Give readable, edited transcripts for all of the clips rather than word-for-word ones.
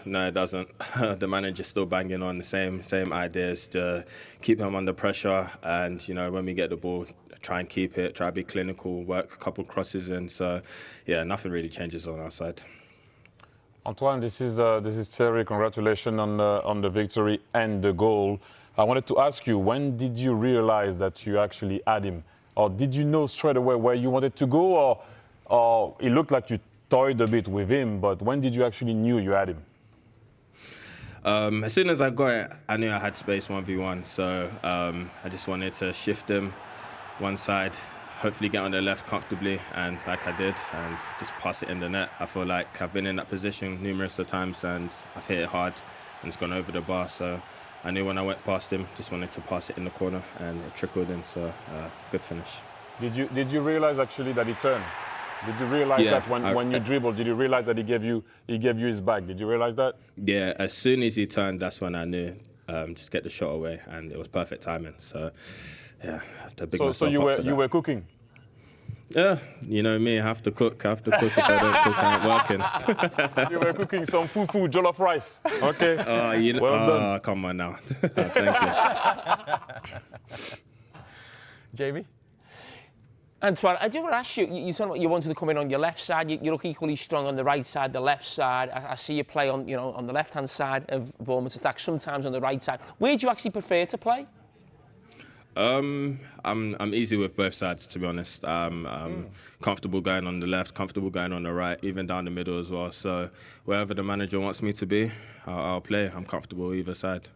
no, it doesn't. The manager's still banging on the same ideas to keep him under pressure, and when we get the ball, try and keep it, try to be clinical, work a couple crosses in. So, yeah, nothing really changes on our side. Antoine, this is Thierry. Congratulations on the victory and the goal. I wanted to ask you, when did you realize that you actually had him? Or did you know straight away where you wanted to go? Or it looked like you toyed a bit with him, but when did you actually knew you had him? As soon as I got it, I knew I had space 1v1. So I just wanted to shift him one side, hopefully get on the left comfortably, and like I did, and just pass it in the net. I feel like I've been in that position numerous of times, and I've hit it hard, and it's gone over the bar. So I knew when I went past him, just wanted to pass it in the corner, and it trickled in. So good finish. Did you realize actually that he turned? Did you realize that when you dribbled? Did you realize that he gave you his back? Did you realize that? Yeah, as soon as he turned, that's when I knew. Just get the shot away, and it was perfect timing. So. Yeah, I have to big myself so you were cooking? Yeah, you know me, I have to cook. If I don't cook, I ain't working. You were cooking some fufu, jollof rice. Okay. Well done. Come on now. Thank you. Jamie? Antoine, I do want to ask you, you talking about you wanted to come in on your left side. You look equally strong on the right side, the left side. I see you play on the left-hand side of Bournemouth's attack, sometimes on the right side. Where do you actually prefer to play? I'm easy with both sides, to be honest. I'm comfortable going on the left, comfortable going on the right, even down the middle as well. So wherever the manager wants me to be, I'll play. I'm comfortable either side.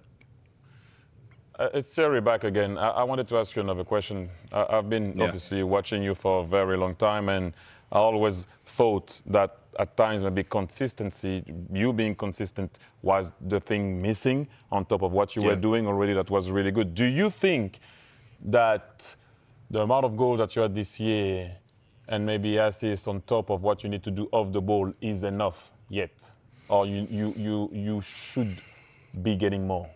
It's Thierry back again. I wanted to ask you another question. I've been obviously watching you for a very long time, and I always thought that at times maybe consistency, you being consistent, was the thing missing on top of what you were doing already that was really good. Do you think that the amount of goals that you had this year and maybe assists on top of what you need to do off the ball is enough yet? Or you should be getting more?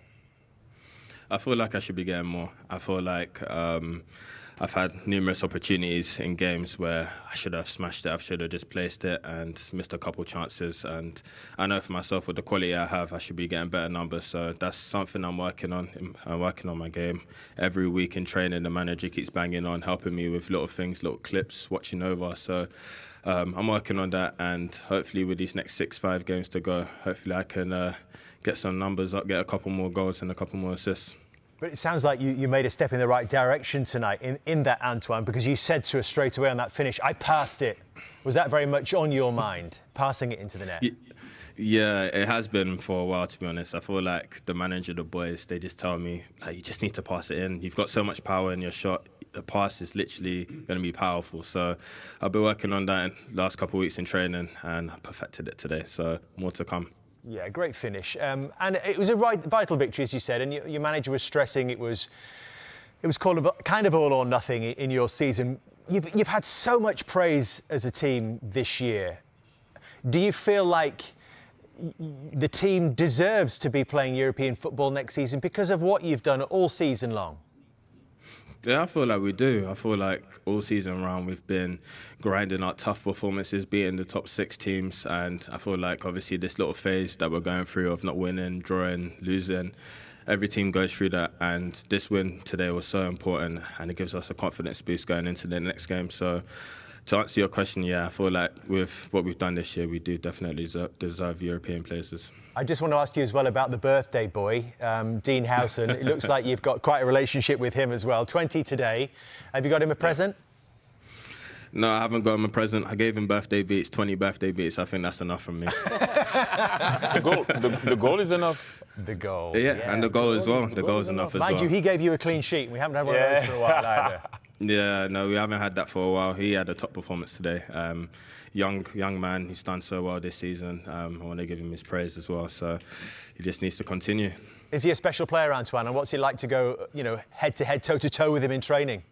I feel like I should be getting more. I feel like I've had numerous opportunities in games where I should have smashed it, I should have just placed it and missed a couple chances. And I know for myself, with the quality I have, I should be getting better numbers. So that's something I'm working on. I'm working on my game. Every week in training, the manager keeps banging on, helping me with little things, little clips, watching over. So I'm working on that, and hopefully with these next 6-5 games to go, hopefully I can get some numbers up, get a couple more goals and a couple more assists. But it sounds like you made a step in the right direction tonight in that, Antoine, because you said to us straight away on that finish, I passed it. Was that very much on your mind, passing it into the net? Yeah, it has been for a while, to be honest. I feel like the manager, the boys, they just tell me, like, you just need to pass it in. You've got so much power in your shot. The pass is literally going to be powerful. So I've been working on that in the last couple of weeks in training, and I perfected it today. So more to come. Yeah, great finish. And it was a vital victory, as you said, and your manager was stressing it was called kind of all or nothing in your season. You've had so much praise as a team this year. Do you feel like the team deserves to be playing European football next season because of what you've done all season long? Yeah, I feel like we do. I feel like all season round we've been grinding out tough performances, beating the top 6 teams, and I feel like obviously this little phase that we're going through of not winning, drawing, losing, every team goes through that, and this win today was so important, and it gives us a confidence boost going into the next game. So to answer your question, yeah, I feel like with what we've done this year, we do definitely deserve European places. I just want to ask you as well about the birthday boy, Dean Howson. It looks like you've got quite a relationship with him as well. 20 today. Have you got him a present? No, I haven't got him a present. I gave him birthday beats, 20 birthday beats. I think that's enough from me. The goal is enough. The goal. Yeah, and the goal as well. The goal is enough as well. Mind you, he gave you a clean sheet. We haven't had one of those for a while either. Yeah, no, we haven't had that for a while. He had a top performance today. Young man, he's done so well this season. I want to give him his praise as well. So he just needs to continue. Is he a special player, Antoine? And what's he like to go, head-to-head, toe-to-toe with him in training?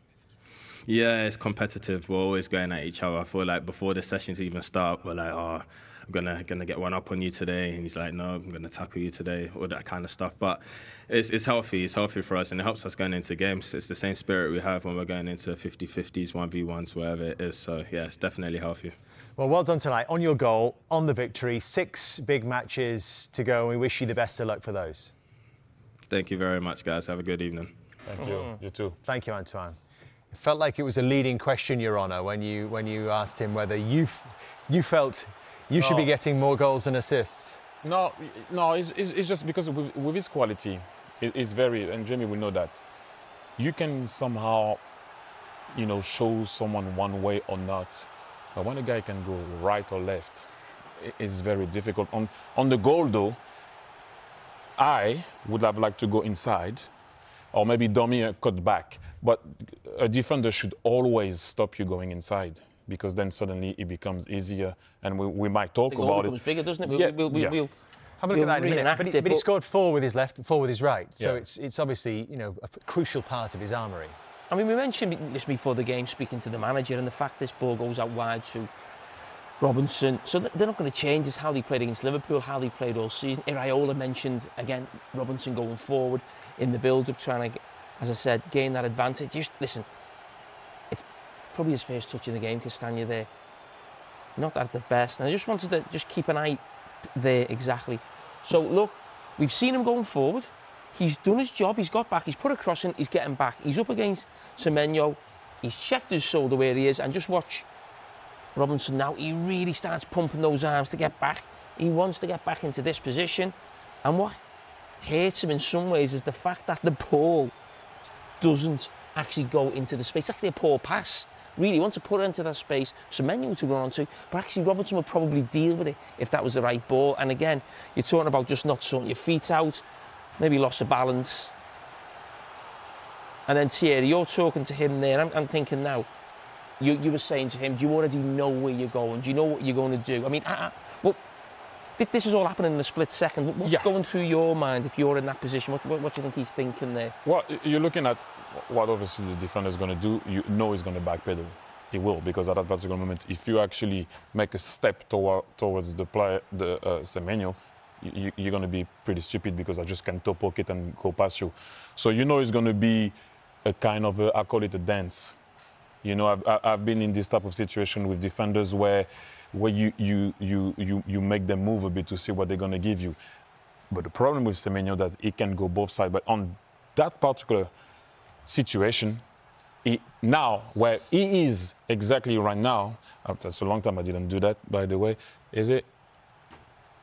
Yeah, it's competitive. We're always going at each other. I feel like before the sessions even start, we're like, gonna get one up on you today, and he's like, no, I'm gonna tackle you today, all that kind of stuff. But it's healthy. It's healthy for us, and it helps us going into games. It's the same spirit we have when we're going into 50-50s, 1v1s, wherever it is. So yeah, it's definitely healthy. Well done tonight on your goal, on the victory. 6 big matches to go, and we wish you the best of luck for those. Thank you very much, guys. Have a good evening. Thank you. You too. Thank you, Antoine. It felt like it was a leading question, Your Honour, when you asked him whether you felt you should be getting more goals and assists. No, it's just because with his quality, it's very, and Jamie will know that, you can somehow, show someone one way or not. But when a guy can go right or left, it's very difficult. On the goal, though, I would have liked to go inside, or maybe dummy a cut back. But a defender should always stop you going inside, because then suddenly it becomes easier, and we might talk about it. The goal becomes bigger, doesn't it? We'll have a look at that in a minute. But he scored 4 with his left, 4 with his right. So Yeah. it's obviously a crucial part of his armoury. I mean, we mentioned this before the game, speaking to the manager, and the fact this ball goes out wide to Robinson. So they're not going to change. It's how they played against Liverpool, how they played all season. Iraola mentioned, again, Robinson going forward in the build-up, trying to, as I said, gain that advantage. Just listen, it's probably his first touch in the game, Castagna there. Not at the best. And I just wanted to just keep an eye there, exactly. So, look, we've seen him going forward. He's done his job. He's got back. He's put a cross in. He's getting back. He's up against Semenyo. He's checked his shoulder where he is. And just watch Robinson now. He really starts pumping those arms to get back. He wants to get back into this position. And what hurts him in some ways is the fact that the ball doesn't actually go into the space. It's actually a poor pass. Really, he wants to put it into that space for Semenyo to run onto, but actually Robinson would probably deal with it if that was the right ball. And again, you're talking about just not sorting your feet out, maybe loss of balance. And then Thierry, you're talking to him there, and I'm thinking now, you were saying to him, do you already know where you're going? Do you know what you're going to do? I mean, well, this is all happening in a split second. What's going through your mind if you're in that position? What do you think he's thinking there? Well, you're looking at what obviously the defender is going to do. You know he's going to backpedal. He will, because at that particular moment, if you actually make a step towards the player, Semenyo, you're going to be pretty stupid, because I just can top pocket and go past you. So you know it's going to be a kind of I call it a dance. I've been in this type of situation with defenders where you make them move a bit to see what they're going to give you. But the problem with Semenyo that he can go both sides. But on that particular situation, where he is exactly right now, it's a long time I didn't do that, by the way, is it?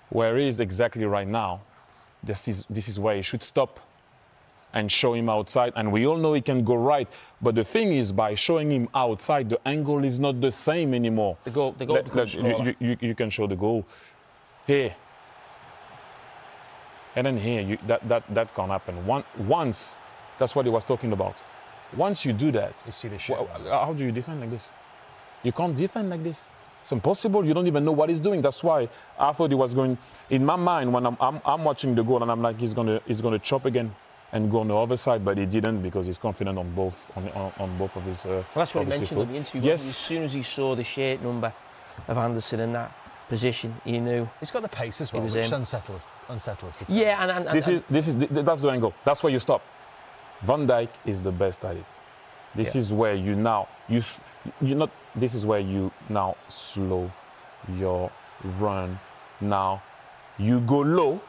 Where he is exactly right now, this is where he should stop and show him outside. And we all know he can go right. But the thing is, by showing him outside, the angle is not the same anymore. The goal becomes smaller. You can show the goal here. And then here, that can't happen. Once, that's what he was talking about. Once you do that, you see the shit. How do you defend like this? You can't defend like this. It's impossible. You don't even know what he's doing. That's why I thought he was going. In my mind, when I'm watching the goal, and I'm like, he's gonna chop again and go on the other side, but he didn't, because he's confident on both of his. Well, that's what he mentioned in the interview. Yes. As soon as he saw the shirt number of Anderson in that position, he knew. He's got the pace as well, which unsettles defenders. Yeah, and that's the angle. That's where you stop. Van Dijk is the best at it. This is where This is where you now slow your run. Now you go low.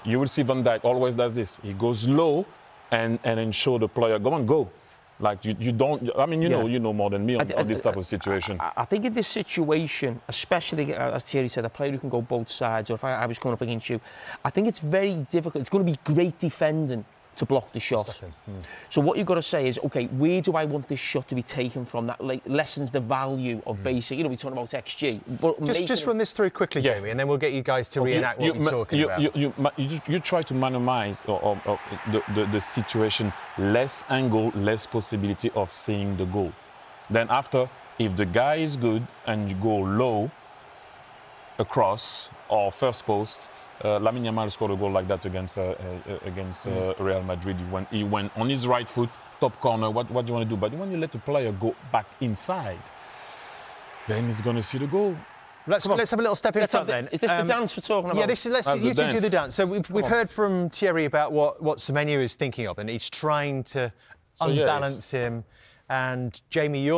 You will see Van Dijk always does this. He goes low and then show the player, go on, go. Like you don't. I mean, you know more than me on this type of situation. I think in this situation, especially as Thierry said, a player who can go both sides, or if I was coming up against you, I think it's very difficult. It's going to be great defending to block the shot. So what you've got to say is, okay, where do I want this shot to be taken from? That lessens the value of basic. We're talking about XG. But just run this through quickly, Jamie, and then we'll get you guys to reenact what we're talking about. You try to minimize the situation, less angle, less possibility of seeing the goal. Then after, if the guy is good and you go low, across or first post, Lamine Yamal scored a goal like that against Real Madrid. He went on his right foot, top corner. What do you want to do? But when you let the player go back inside, then he's going to see the goal. Let's have a little step in front then. Is this the dance we're talking about? Yeah, you two do the dance. So we've heard from Thierry about what Semenyo is thinking of, and he's trying to unbalance him. And Jamie,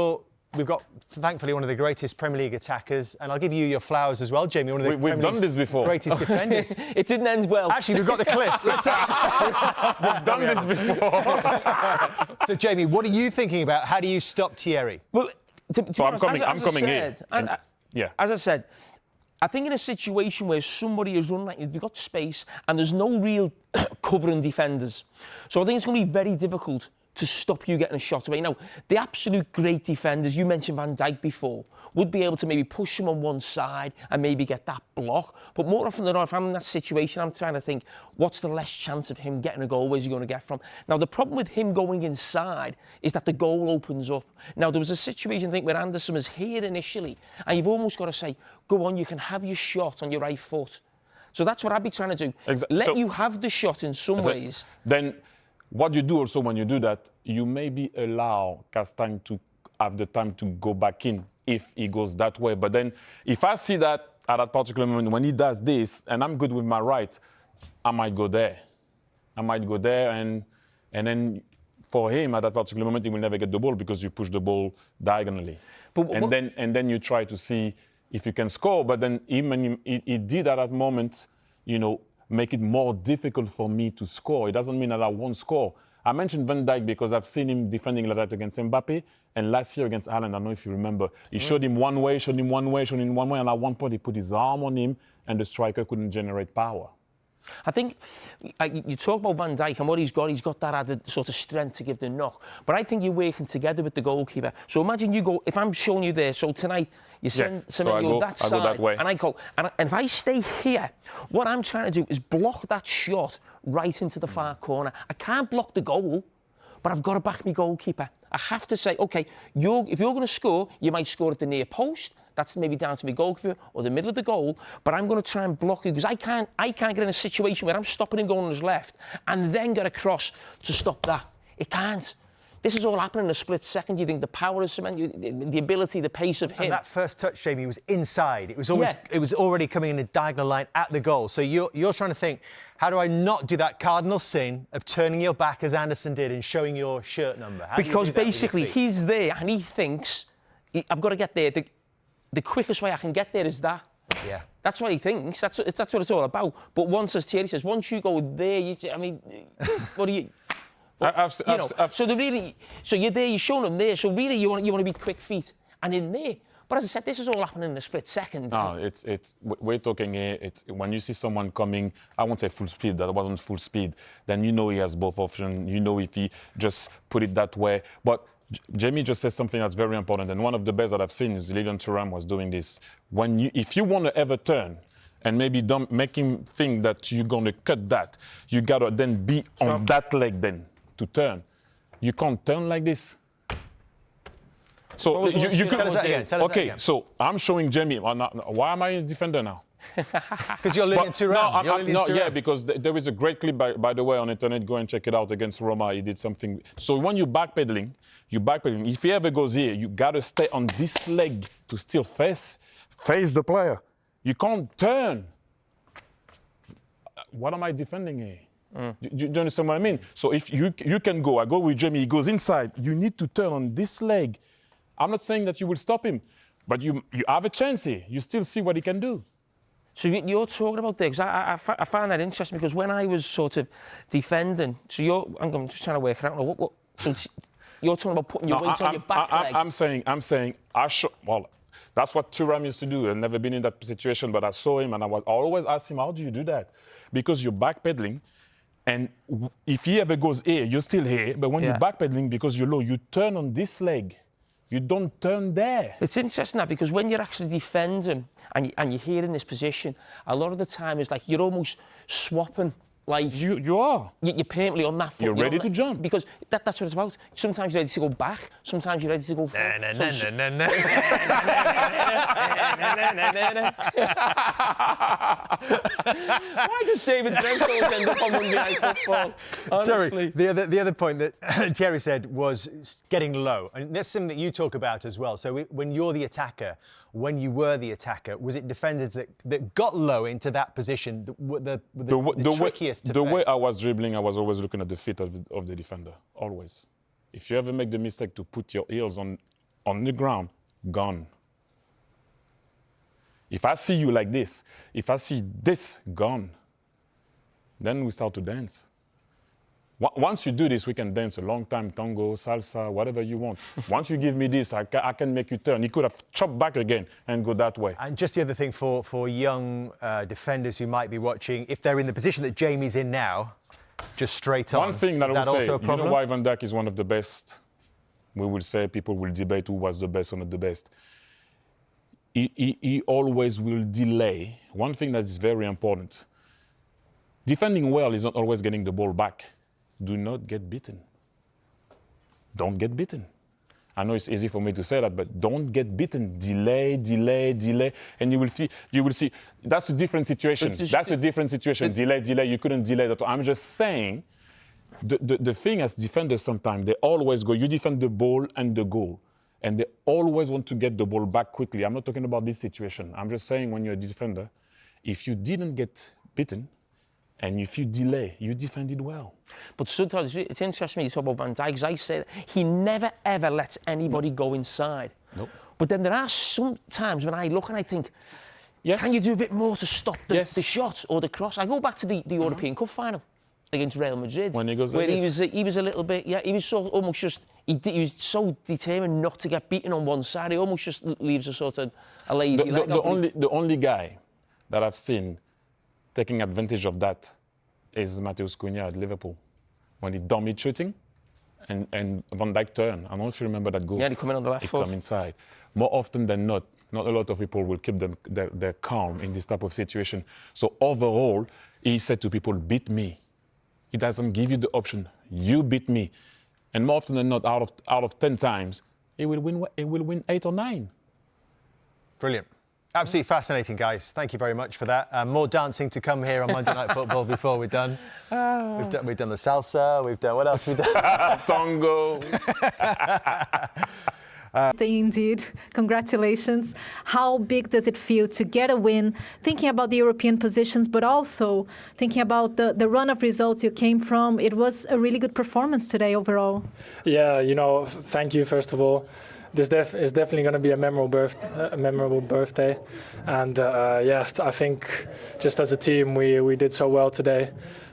we've got, thankfully, one of the greatest Premier League attackers, and I'll give you your flowers as well, Jamie. One of the We've done this before. Greatest defenders. It didn't end well. Actually, we've got the clip. We've done this before. So, Jamie, what are you thinking about? How do you stop Thierry? Well, I'm coming here. Yeah. As I said, I think in a situation where somebody is running, like you've got space and there's no real covering defenders, so I think it's going to be very difficult to stop you getting a shot away. Now, the absolute great defenders, you mentioned Van Dijk before, would be able to maybe push him on one side and maybe get that block. But more often than not, if I'm in that situation, I'm trying to think, what's the less chance of him getting a goal? Where's he going to get from? Now, the problem with him going inside is that the goal opens up. Now, there was a situation, I think, where Anderson was here initially, and you've almost got to say, go on, you can have your shot on your right foot. So that's what I'd be trying to do. Let you have the shot in some ways. Then what you do also when you do that, you maybe allow Castagne to have the time to go back in if he goes that way. But then if I see that at that particular moment, when he does this, and I'm good with my right, I might go there. And then for him at that particular moment, he will never get the ball because you push the ball diagonally. And then you try to see if you can score. But then he did at that moment, make it more difficult for me to score. It doesn't mean that I won't score. I mentioned Van Dijk because I've seen him defending like that against Mbappe, and last year against Haaland, I don't know if you remember, he showed him one way, and at one point he put his arm on him, and the striker couldn't generate power. I think you talk about Van Dijk and what he's got that added sort of strength to give the knock. But I think you're working together with the goalkeeper. So imagine you go, if I'm showing you there, so tonight you send Semenyo that side, that way. and I go, and if I stay here, what I'm trying to do is block that shot right into the far corner. I can't block the goal, but I've got to back my goalkeeper. I have to say, OK, if you're going to score, you might score at the near post. That's maybe down to my goalkeeper or the middle of the goal, but I'm going to try and block you because I can't get in a situation where I'm stopping him going on his left and then get a cross to stop that. It can't. This is all happening in a split second. You think the power of Semenyo, the ability, the pace of him. And that first touch, Jamie, was inside. It was already coming in a diagonal line at the goal. So you're trying to think, how do I not do that cardinal sin of turning your back as Anderson did and showing your shirt number? Because basically he's there and he thinks, I've got to get there. The quickest way I can get there is that. Yeah. That's what he thinks. That's what it's all about. But as Thierry says, once you go there, what do you... So you're there, you're showing them there. So really, you want to be quick feet and in there. But as I said, this is all happening in a split second. No, we're talking here. When you see someone coming, I won't say full speed. That wasn't full speed. Then you know he has both options. You know if he just put it that way. But Jamie just said something that's very important, and one of the best that I've seen is Lilian Thuram was doing this. If you want to ever turn, and maybe don't make him think that you're going to cut that, you got to then be on that leg then to turn. You can't turn like this. So you can. Tell us that again. Okay, so I'm showing Jamie. Why am I a defender now? Because you're Lilian Thuram. Yeah, because there is a great clip, by the way, on internet. Go and check it out against Roma. He did something. So when you're backpedaling. If he ever goes here, you got to stay on this leg to still face the player. You can't turn. What am I defending here? Do you understand what I mean? So if you can go, I go with Jamie, he goes inside. You need to turn on this leg. I'm not saying that you will stop him, but you have a chance here. You still see what he can do. So you're talking about this. I find that interesting because when I was sort of defending, I'm just trying to work it out. You're talking about putting your weight on your back leg. I'm saying, that's what Thuram used to do. I've never been in that situation, but I saw him and I always asked him, how do you do that? Because you're backpedaling, and if he ever goes here, you're still here. But when you're backpedaling, because you're low, you turn on this leg. You don't turn there. It's interesting that because when you're actually defending and you're here in this position, a lot of the time it's like you're almost swapping. Like you are. You're permanently on that foot. You're ready to jump. Because that's what it's about. Sometimes you're ready to go back. Sometimes you're ready to go forward. Why does David Brent always end up on Monday Night Football? Honestly. Sorry, the other point that Thierry said was getting low. And that's something that you talk about as well. So when you're the attacker, when you were the attacker? Was it defenders that got low into that position that were the trickiest to face? The way I was dribbling, I was always looking at the feet of the defender, always. If you ever make the mistake to put your heels on the ground, gone. If I see you like this, if I see this, gone, then we start to dance. Once you do this, we can dance a long time, tango, salsa, whatever you want. Once you give me this, I can make you turn. He could have chopped back again and go that way. And just the other thing for young defenders who might be watching, if they're in the position that Jamie's in now, just straight on. One thing that I would say, you know why Van Dijk is one of the best? We will say, people will debate who was the best or not the best. He always will delay. One thing that is very important. Defending well is not always getting the ball back. Do not get beaten. Don't get beaten. I know it's easy for me to say that, but don't get beaten. Delay, delay, delay, and you will see. That's a different situation. That's a different situation. Delay, delay. You couldn't delay that. I'm just saying, the thing as defenders sometimes, they always go, you defend the ball and the goal. And they always want to get the ball back quickly. I'm not talking about this situation. I'm just saying when you're a defender, if you didn't get beaten, and if you delay, you defended well. But sometimes it's interesting you talk about Van Dijk, because I say that he never ever lets anybody go inside. Nope. But then there are some times when I look and I think, yes, can you do a bit more to stop the shot or the cross? I go back to the European Cup final against Real Madrid, when he goes where like he was a little bit, he was so almost just, he was so determined not to get beaten on one side. He almost just leaves a sort of a lazy leg. The only guy that I've seen taking advantage of that is Matheus Cunha at Liverpool, when he dummied shooting, and Van Dijk turned. I don't know if you remember that goal. Yeah, he come in on the left foot. He come inside. More often than not a lot of people will keep their calm in this type of situation. So overall, he said to people, beat me. He doesn't give you the option. You beat me. And more often than not, out of 10 times, he will win 8 or 9. Brilliant. Absolutely fascinating, guys. Thank you very much for that. More dancing to come here on Monday Night Football before we're done. We've done the salsa. We've done, what else we've done? Tango. Indeed. Congratulations. How big does it feel to get a win, thinking about the European positions, but also thinking about the run of results you came from? It was a really good performance today overall. Yeah, thank you, first of all. This is definitely going to be a memorable birthday. And I think just as a team, we did so well today.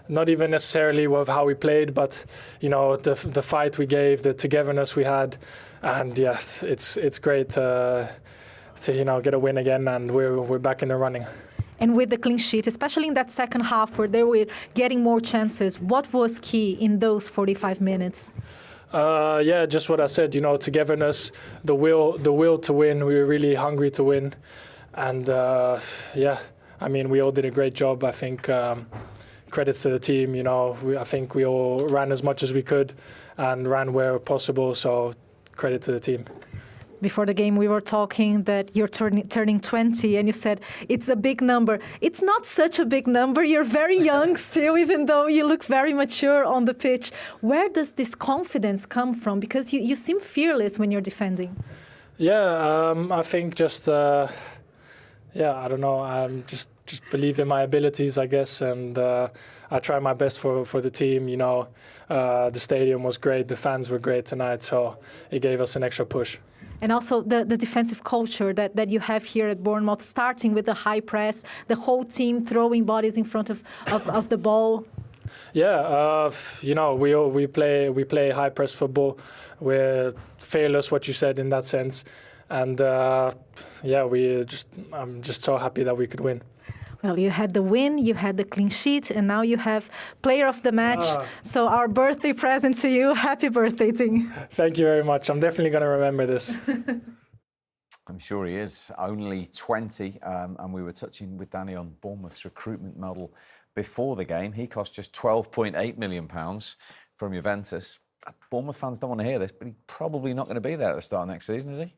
Not even necessarily with how we played, but, the fight we gave, the togetherness we had. And yes, it's great to get a win again, and we're back in the running. And with the clean sheet, especially in that second half where they were getting more chances, what was key in those 45 minutes? Just what I said, togetherness, the will to win. We were really hungry to win. And we all did a great job. I think credits to the team, I think we all ran as much as we could and ran where possible. So credit to the team. Before the game, we were talking that you're turning 20, and you said it's a big number. It's not such a big number. You're very young still, even though you look very mature on the pitch. Where does this confidence come from? Because you seem fearless when you're defending. Yeah, I think just, I don't know. Just believe in my abilities, I guess, and I try my best for the team. The stadium was great. The fans were great tonight, so it gave us an extra push. And also the defensive culture that you have here at Bournemouth, starting with the high press, the whole team throwing bodies in front of the ball. Yeah, we play high press football. We're fearless, what you said in that sense, and I'm just so happy that we could win. Well, you had the win, you had the clean sheet, and now you have player of the match. So our birthday present to you. Happy birthday, Ting. Thank you very much. I'm definitely going to remember this. I'm sure he is. Only 20, and we were touching with Danny on Bournemouth's recruitment model before the game. He cost just £12.8 million from Juventus. Bournemouth fans don't want to hear this, but he's probably not going to be there at the start of next season, is he?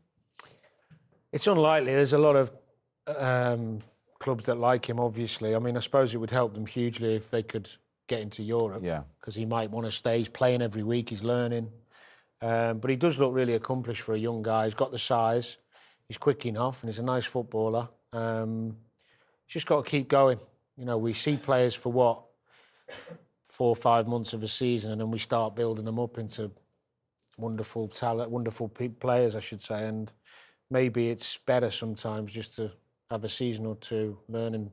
It's unlikely. There's a lot of clubs that like him, obviously. I mean, I suppose it would help them hugely if they could get into Europe. Yeah. Because he might want to stay. He's playing every week. He's learning. But he does look really accomplished for a young guy. He's got the size. He's quick enough and he's a nice footballer. He's just got to keep going. You know, we see players for 4 or 5 months of a season, and then we start building them up into wonderful talent, wonderful players, I should say. And maybe it's better sometimes just to have a season or two learning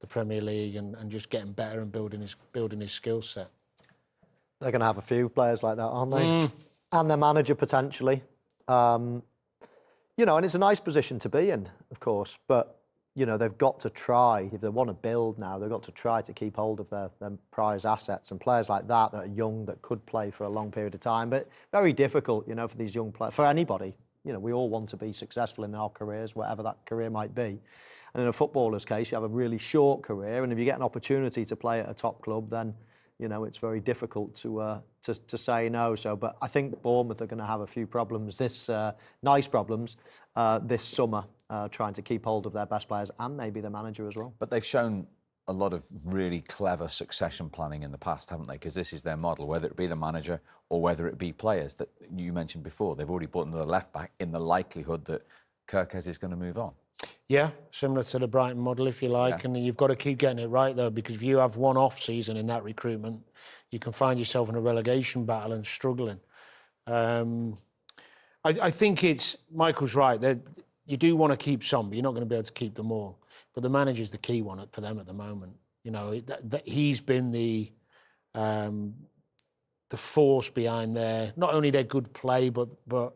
the Premier League and just getting better and building his skill set. They're going to have a few players like that, aren't they? And their manager potentially. You know, and it's a nice position to be in, of course, but you know, they've got to try, if they want to build now, they've got to try to keep hold of their prize assets, and players like that are young, that could play for a long period of time. But very difficult, you know, for these young players, for anybody. You know, we all want to be successful in our careers, whatever that career might be. And in a footballer's case, you have a really short career, and if you get an opportunity to play at a top club, then, you know, it's very difficult to say no. So, but I think Bournemouth are going to have a few problems, nice problems, this summer, trying to keep hold of their best players and maybe the manager as well. But they've shown a lot of really clever succession planning in the past, haven't they? Because this is their model, whether it be the manager or whether it be players that you mentioned before. They've already bought another left back in the likelihood that Carragher is going to move on. Yeah, similar to the Brighton model, if you like. Yeah. And you've got to keep getting it right, though, because if you have one off season in that recruitment, you can find yourself in a relegation battle and struggling. I think Michael's right. You do want to keep some, but you're not going to be able to keep them all. But the manager's the key one for them at the moment. You know, he's been the force behind not only their good play, but the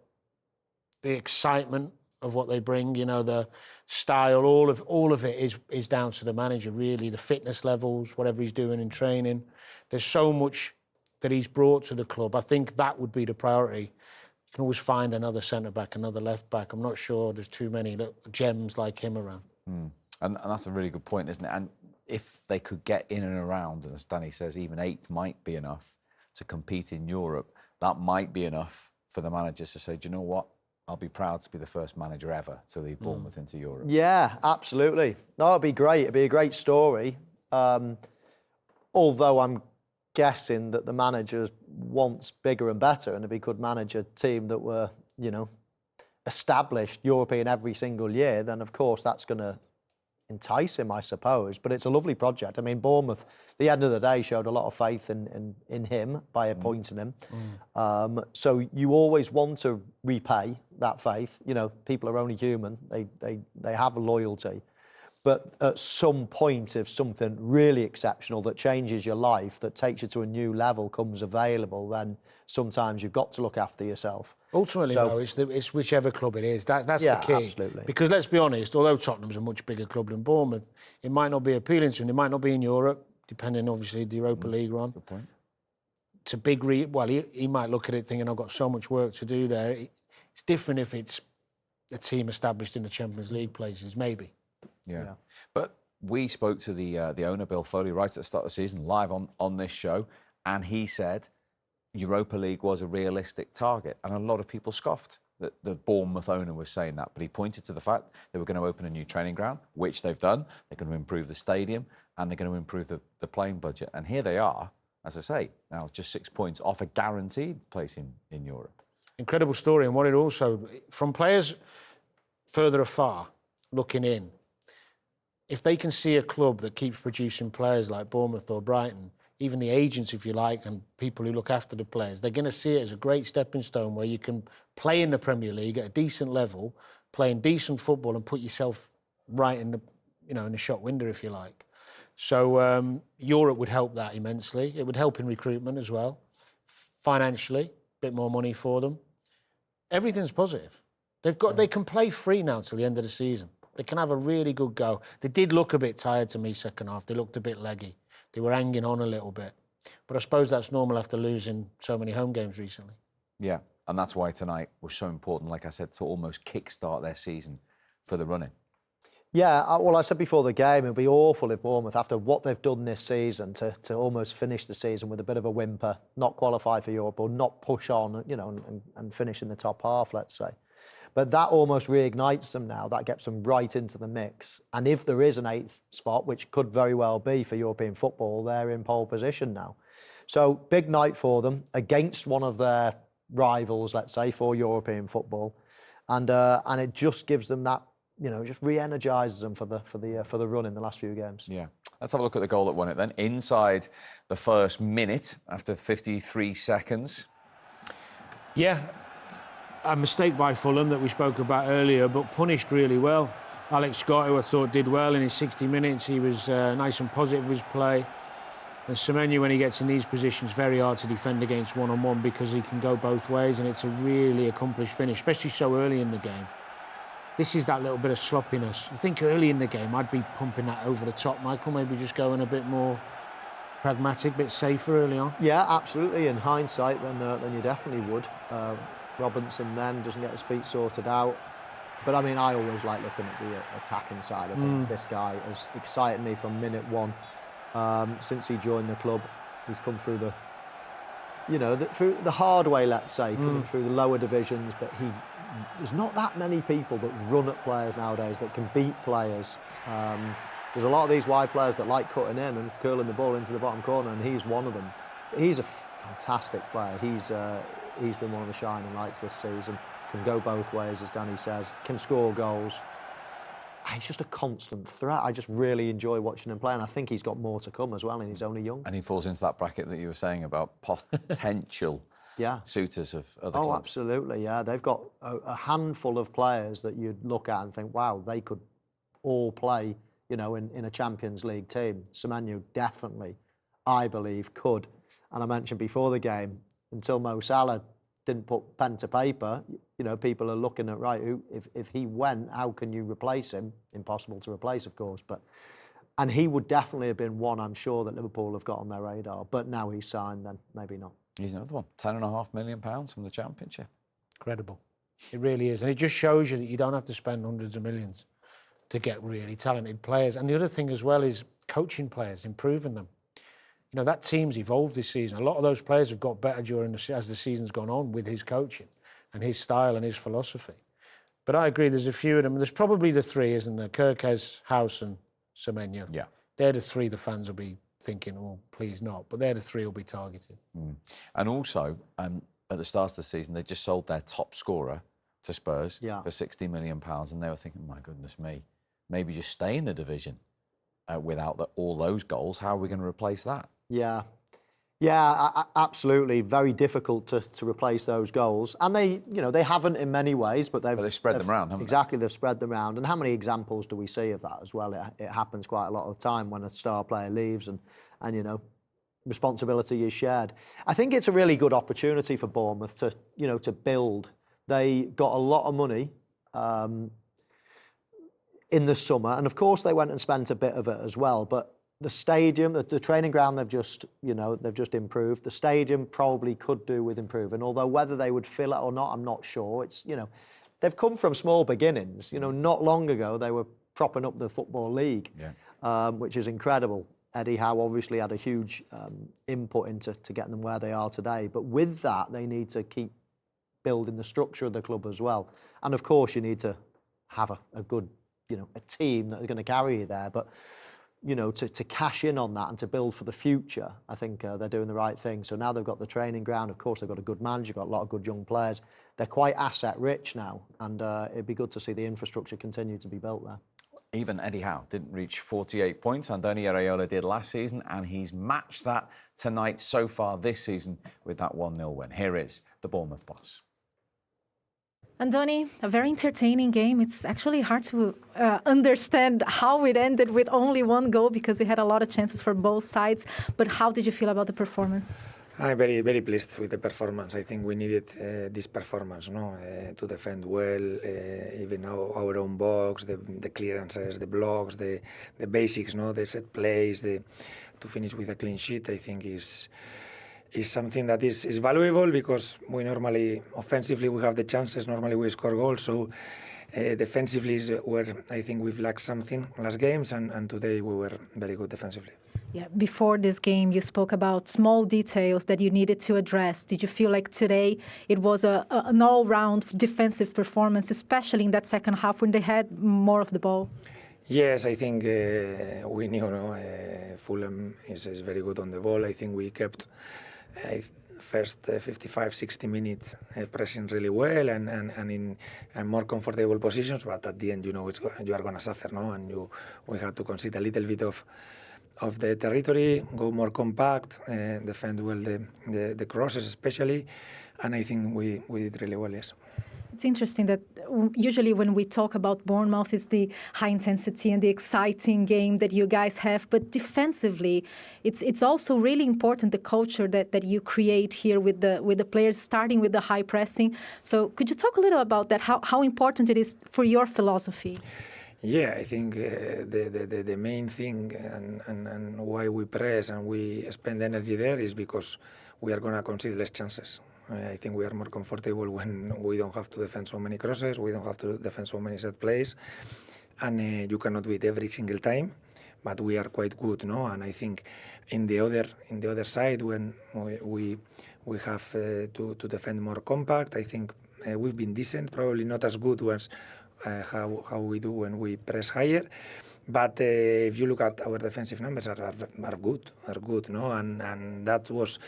excitement of what they bring. You know, the style, all of it is down to the manager, really. The fitness levels, whatever he's doing in training. There's so much that he's brought to the club. I think that would be the priority. You can always find another centre-back, another left-back. I'm not sure there's too many gems like him around. And that's a really good point, isn't it? And if they could get in and around, and as Danny says, even 8th might be enough to compete in Europe, that might be enough for the managers to say, do you know what? I'll be proud to be the first manager ever to lead Bournemouth into Europe. Yeah, absolutely. No, it'd be great. It'd be a great story. Although I'm guessing that the manager wants bigger and better, and if he could manage a team that were, you know, established European every single year, then of course that's going to entice him, I suppose. But it's a lovely project. I mean, Bournemouth, at the end of the day, showed a lot of faith in him by appointing him. So you always want to repay that faith. You know, people are only human. They have a loyalty. But at some point, if something really exceptional that changes your life, that takes you to a new level comes available, then sometimes you've got to look after yourself. Ultimately, though, it's whichever club it is. That's the key. Absolutely. Because let's be honest, although Tottenham's a much bigger club than Bournemouth, it might not be appealing to him. It might not be in Europe, depending, obviously, the Europa League run. Good point. It's a big... he might look at it thinking, I've got so much work to do there. It's different if it's a team established in the Champions League places, maybe. Yeah. But we spoke to the owner, Bill Foley, right at the start of the season, live on this show, and he said Europa League was a realistic target, and a lot of people scoffed that the Bournemouth owner was saying that, but he pointed to the fact they were going to open a new training ground, which they've done. They're going to improve the stadium, and they're going to improve the playing budget. And here they are, as I say, now just 6 points off a guaranteed place in Europe. Incredible story, and what it also, from players further afar looking in, if they can see a club that keeps producing players like Bournemouth or Brighton, even the agents, if you like, and people who look after the players, they're going to see it as a great stepping stone where you can play in the Premier League at a decent level, playing decent football, and put yourself right in the shop window, if you like. So Europe would help that immensely. It would help in recruitment as well, financially, a bit more money for them. Everything's positive. They can play free now till the end of the season. They can have a really good go. They did look a bit tired to me second half. They looked a bit leggy. They were hanging on a little bit. But I suppose that's normal after losing so many home games recently. Yeah, and that's why tonight was so important, like I said, to almost kickstart their season for the running. Yeah, well, I said before the game, it'd be awful if Bournemouth, after what they've done this season, to almost finish the season with a bit of a whimper, not qualify for Europe or not push on, you know, and finish in the top half, let's say. But that almost reignites them now. That gets them right into the mix. And if there is an 8th spot, which could very well be for European football, they're in pole position now. So big night for them against one of their rivals, let's say, for European football. and it just gives them that, you know, just re-energises them for the run in the last few games. Yeah. Let's have a look at the goal that won it then. Inside the first minute, after 53 seconds. Yeah, a mistake by Fulham that we spoke about earlier, but punished really well. Alex Scott, who I thought did well in his 60 minutes, he was nice and positive with his play. And Semenyo, when he gets in these positions, very hard to defend against one-on-one because he can go both ways, and it's a really accomplished finish, especially so early in the game. This is that little bit of sloppiness. I think early in the game, I'd be pumping that over the top, Michael, maybe just going a bit more pragmatic, a bit safer early on. Yeah, absolutely. In hindsight, then you definitely would. Robinson then doesn't get his feet sorted out. But I mean, I always like looking at the attacking side. I think this guy has excited me from minute one. Since he joined the club, he's come through through the hard way, let's say, coming through the lower divisions. But there's not that many people that run at players nowadays that can beat players. There's a lot of these wide players that like cutting in and curling the ball into the bottom corner, and he's one of them. He's a fantastic player. He's been one of the shining lights this season. Can go both ways, as Danny says. Can score goals. He's just a constant threat. I just really enjoy watching him play, and I think he's got more to come as well, and he's only young. And he falls into that bracket that you were saying about potential suitors of other clubs. Oh, absolutely, yeah. They've got a handful of players that you'd look at and think, wow, they could all play, you know, in a Champions League team. Semenyo definitely, I believe, could. And I mentioned before the game, until Mo Salah didn't put pen to paper, you know, people are looking at, right, if he went, how can you replace him? Impossible to replace, of course, and he would definitely have been one, I'm sure, that Liverpool have got on their radar. But now he's signed, then maybe not. He's another one. £10.5 million from the Championship. Incredible. It really is. And it just shows you that you don't have to spend hundreds of millions to get really talented players. And the other thing as well is coaching players, improving them. You know, that team's evolved this season. A lot of those players have got better as the season's gone on with his coaching and his style and his philosophy. But I agree, there's a few of them. There's probably the three, isn't there? Kirkes, House and Semenyo. Yeah. They're the three the fans will be thinking, well, please not. But they're the three who'll be targeted. And also, at the start of the season, they just sold their top scorer to Spurs for £60 million. And they were thinking, my goodness me, maybe just stay in the division without all those goals. How are we going to replace that? Yeah, absolutely. Very difficult to replace those goals, and they haven't in many ways, but they've spread them around, haven't they? Exactly, they've spread them around. And how many examples do we see of that as well? It happens quite a lot of the time when a star player leaves, and you know, responsibility is shared. I think it's a really good opportunity for Bournemouth to build. They got a lot of money in the summer, and of course they went and spent a bit of it as well, but the stadium, the training ground, they've just improved. The stadium probably could do with improving, although whether they would fill it or not, I'm not sure. It's, you know, they've come from small beginnings. You know, not long ago they were propping up the Football League, which is incredible. Eddie Howe obviously had a huge input into getting them where they are today. But with that, they need to keep building the structure of the club as well. And of course, you need to have a good, you know, a team that is going to carry you there. But you know, to cash in on that and to build for the future, I think they're doing the right thing. So now they've got the training ground. Of course, they've got a good manager, got a lot of good young players. They're quite asset rich now, and it'd be good to see the infrastructure continue to be built there. Even Eddie Howe didn't reach 48 points. Andoni Iraola did last season, and he's matched that tonight so far this season with that 1-0 win. Here is the Bournemouth boss. Andoni, a very entertaining game. It's actually hard to understand how it ended with only one goal because we had a lot of chances for both sides. But how did you feel about the performance? I'm very, very pleased with the performance. I think we needed this performance, to defend well, even our own box, the clearances, the blocks, the basics, the set plays, to finish with a clean sheet. I think is something that is valuable because we normally, offensively, we have the chances. Normally we score goals. So defensively is where I think we've lacked something last games, and today we were very good defensively. Yeah, before this game, you spoke about small details that you needed to address. Did you feel like today it was an all-round defensive performance, especially in that second half when they had more of the ball? Yes, I think we knew Fulham is very good on the ball. I think we kept first 55, 60 minutes pressing really well and in more comfortable positions, but at the end, you know, you are going to suffer, no? And we have to concede a little bit of the territory, go more compact, defend well the crosses especially, and I think we did really well, yes. It's interesting that usually when we talk about Bournemouth, it's the high intensity and the exciting game that you guys have. But defensively, it's also really important, the culture that you create here with the players, starting with the high pressing. So could you talk a little about that, how important it is for your philosophy? Yeah, I think the main thing and why we press and we spend energy there is because we are going to concede less chances. I think we are more comfortable when we don't have to defend so many crosses, we don't have to defend so many set plays, and you cannot do it every single time, but we are quite good, no? And I think in the other side, when we have to defend more compact, I think we've been decent, probably not as good as how we do when we press higher. But if you look at our defensive numbers, are good, no? And that was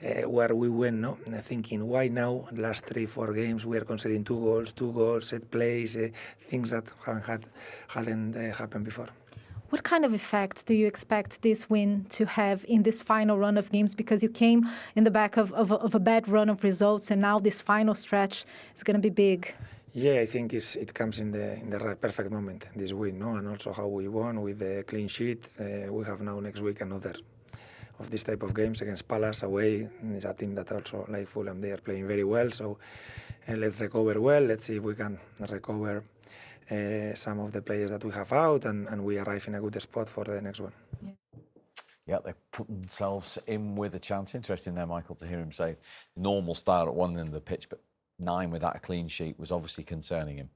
where we went, no? Thinking, why now? The last 3-4 games we are conceding 2 goals, set plays, things that hadn't happened before. What kind of effect do you expect this win to have in this final run of games? Because you came in the back of a bad run of results, and now this final stretch is going to be big. Yeah, I think it comes in the perfect moment, this win, no? And also how we won with the clean sheet. We have now next week another of this type of games against Palace away. It's a team that also, like Fulham, they are playing very well. So let's recover well. Let's see if we can recover some of the players that we have out and we arrive in a good spot for the next one. Yeah, they put themselves in with a chance. Interesting there, Michael, to hear him say normal style at one end of the pitch, but 9 without a clean sheet was obviously concerning him.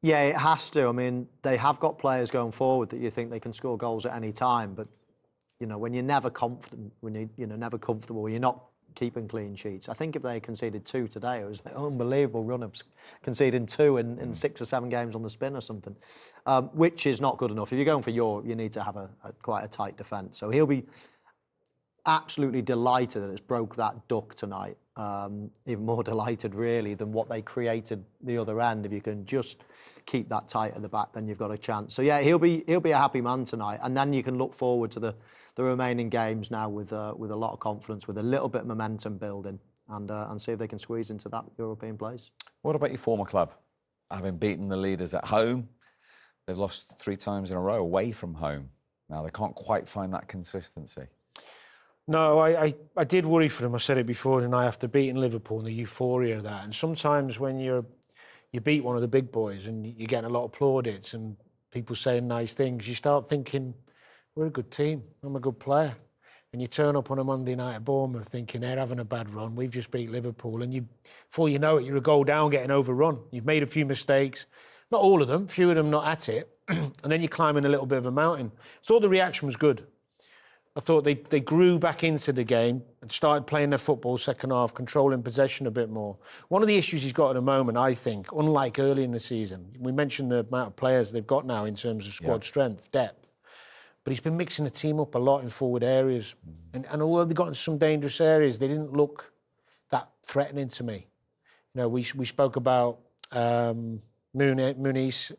Yeah, it has to. I mean, they have got players going forward that you think they can score goals at any time, but you know, when you're never confident, when you're never comfortable, you're not keeping clean sheets. I think if they conceded 2 today, it was an unbelievable run of conceding 2 in 6 or 7 games on the spin or something, which is not good enough. If you're going for Europe, you need to have quite a tight defence. So he'll be absolutely delighted that it's broke that duck tonight. Even more delighted, really, than what they created the other end. If you can just keep that tight at the back, then you've got a chance. So yeah, he'll be a happy man tonight, and then you can look forward to the remaining games now with a lot of confidence, with a little bit of momentum building, and see if they can squeeze into that European place. What about your former club? Having beaten the leaders at home, they've lost 3 times in a row away from home. Now they can't quite find that consistency. No, I did worry for them. I said it before, and after beating Liverpool and the euphoria of that. And sometimes when you beat one of the big boys and you're getting a lot of plaudits and people saying nice things, you start thinking, we're a good team, I'm a good player. And you turn up on a Monday night at Bournemouth thinking they're having a bad run, we've just beat Liverpool. And before you know it, you're a goal down getting overrun. You've made a few mistakes, not all of them, few of them not at it. And then you're climbing a little bit of a mountain. So the reaction was good. I thought they grew back into the game and started playing their football second half, controlling possession a bit more. One of the issues he's got at the moment, I think, unlike early in the season, we mentioned the amount of players they've got now in terms of squad strength, depth, but he's been mixing the team up a lot in forward areas. And although they've got in some dangerous areas, they didn't look that threatening to me. You know, we spoke about Muniz,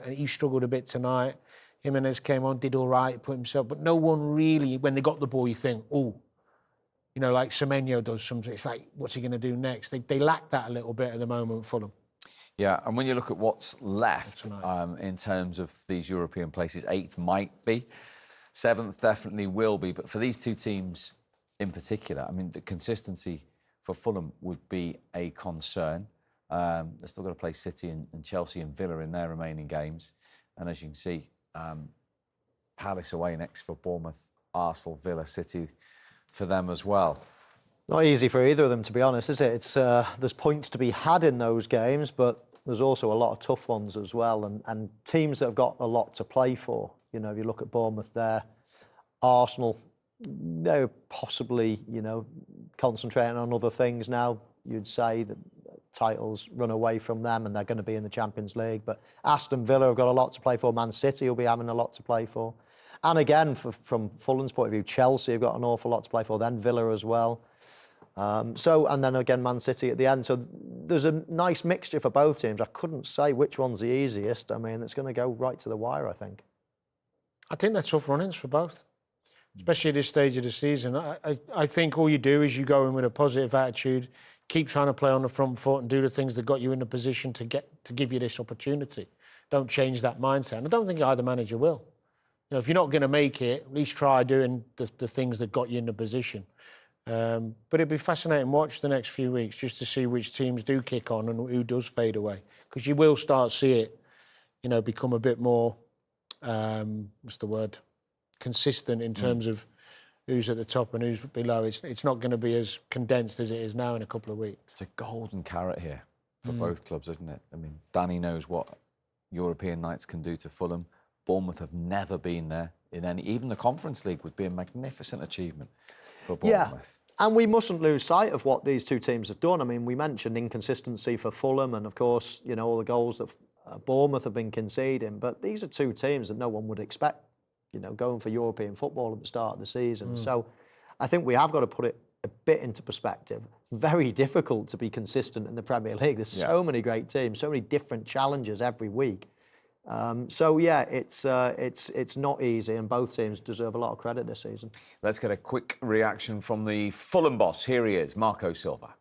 he struggled a bit tonight. Jimenez came on, did all right, put himself, but no one really, when they got the ball, you think, oh, you know, like Semenyo does something. It's like, what's he going to do next? They lack that a little bit at the moment, Fulham. Yeah, and when you look at what's left in terms of these European places, 8th might be, 7th definitely will be, but for these 2 teams in particular, I mean, the consistency for Fulham would be a concern. They're still got to play City and Chelsea and Villa in their remaining games, and as you can see, Palace away next for Bournemouth, Arsenal, Villa, City for them as well. Not easy for either of them, to be honest, is it? It's there's points to be had in those games, but there's also a lot of tough ones as well, and teams that have got a lot to play for. You know, if you look at Bournemouth there, Arsenal, they're possibly, you know, concentrating on other things now. You'd say that titles run away from them and they're going to be in the Champions League. But Aston Villa have got a lot to play for. Man City will be having a lot to play for. And again, from Fulham's point of view, Chelsea have got an awful lot to play for. Then Villa as well. And then again, Man City at the end. So there's a nice mixture for both teams. I couldn't say which one's the easiest. I mean, it's going to go right to the wire, I think. I think they're tough run-ins for both, especially at this stage of the season. I think all you do is you go in with a positive attitude, keep trying to play on the front foot and do the things that got you in the position to give you this opportunity. Don't change that mindset. And I don't think either manager will. You know, if you're not going to make it, at least try doing the things that got you in the position. But it'd be fascinating to watch the next few weeks just to see which teams do kick on and who does fade away. Because you will start to see it, you know, become a bit more, consistent in terms of who's at the top and who's below. It's not going to be as condensed as it is now in a couple of weeks. It's a golden carrot here for both clubs, isn't it? I mean, Danny knows what European nights can do to Fulham. Bournemouth have never been there in any... Even the Conference League would be a magnificent achievement for Bournemouth. Yeah, and we mustn't lose sight of what these two teams have done. I mean, we mentioned inconsistency for Fulham and, of course, you know, all the goals that Bournemouth have been conceding. But these are two teams that no one would expect, you know, going for European football at the start of the season. So I think we have got to put it a bit into perspective. It's very difficult to be consistent in the Premier League. There's so many great teams, so many different challenges every week. It's not easy, and both teams deserve a lot of credit this season. Let's get a quick reaction from the Fulham boss. Here he is, Marco Silva.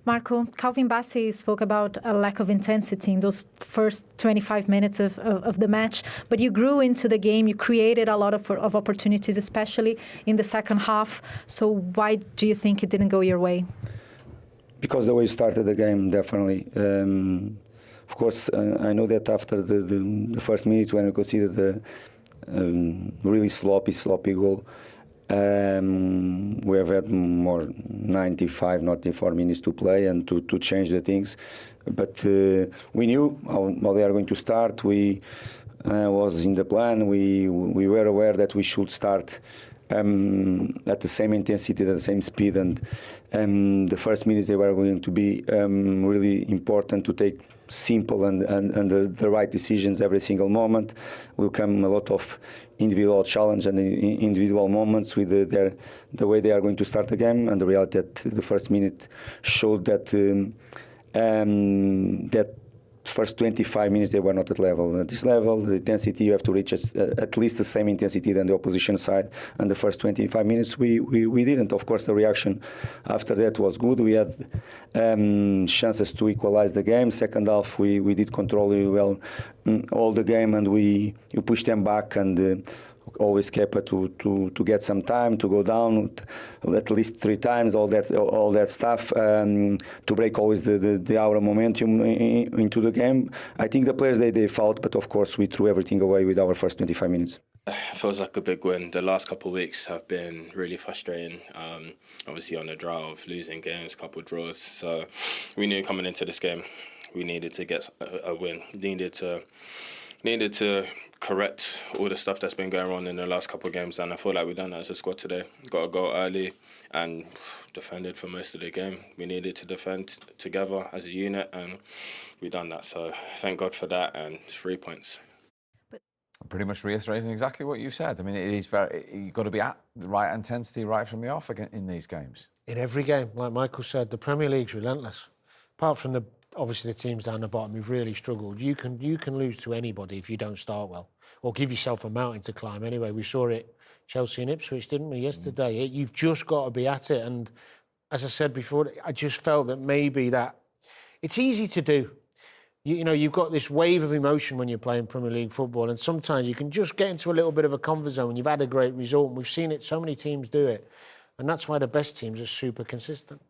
Marco, Calvin Bassey spoke about a lack of intensity in those first 25 minutes of the match, but you grew into the game, you created a lot of opportunities, especially in the second half. So why do you think it didn't go your way? Because the way you started the game, definitely. Of course, I know that after the first minute when we conceded the really sloppy goal, we have had more 94 minutes to play and to change the things. But we knew how they are going to start. We was in the plan. We were aware that we should start at the same intensity, at the same speed, and the first minutes they were going to be really important to take simple and the right decisions every single moment. Will come a lot of individual challenge and individual moments with the way they are going to start the game, and the reality that the first minute showed that that first 25 minutes they were not at level. At this level, the intensity you have to reach at least the same intensity than the opposition side. And the first 25 minutes we didn't. Of course, the reaction after that was good. We had chances to equalize the game. Second half, we did control really well all the game, and we pushed them back and always kept to get some time to go down at least 3 times, all that stuff to break always the our momentum into the game. I think the players they fought, but of course we threw everything away with our first 25 minutes. Feels like a big win. The last couple of weeks have been really frustrating. Obviously on the drought of losing games, couple of draws. So we knew coming into this game we needed to get a win. Needed to correct all the stuff that's been going on in the last couple of games, and I feel like we've done that as a squad today. Got a goal early and defended for most of the game. We needed to defend together as a unit, and we've done that. So thank God for that, and 3 points. Pretty much reiterating exactly what you said. I mean, it is you've got to be at the right intensity right from the off in these games. In every game, like Michael said, the Premier League's relentless. Apart from obviously the teams down the bottom who've really struggled, you can lose to anybody if you don't start well, or give yourself a mountain to climb. Anyway, we saw it, Chelsea and Ipswich, didn't we, yesterday? You've just got to be at it. And as I said before, I just felt that maybe that it's easy to do. You know, you've got this wave of emotion when you're playing Premier League football, and sometimes you can just get into a little bit of a comfort zone when you've had a great result, and we've seen it, so many teams do it. And that's why the best teams are super consistent.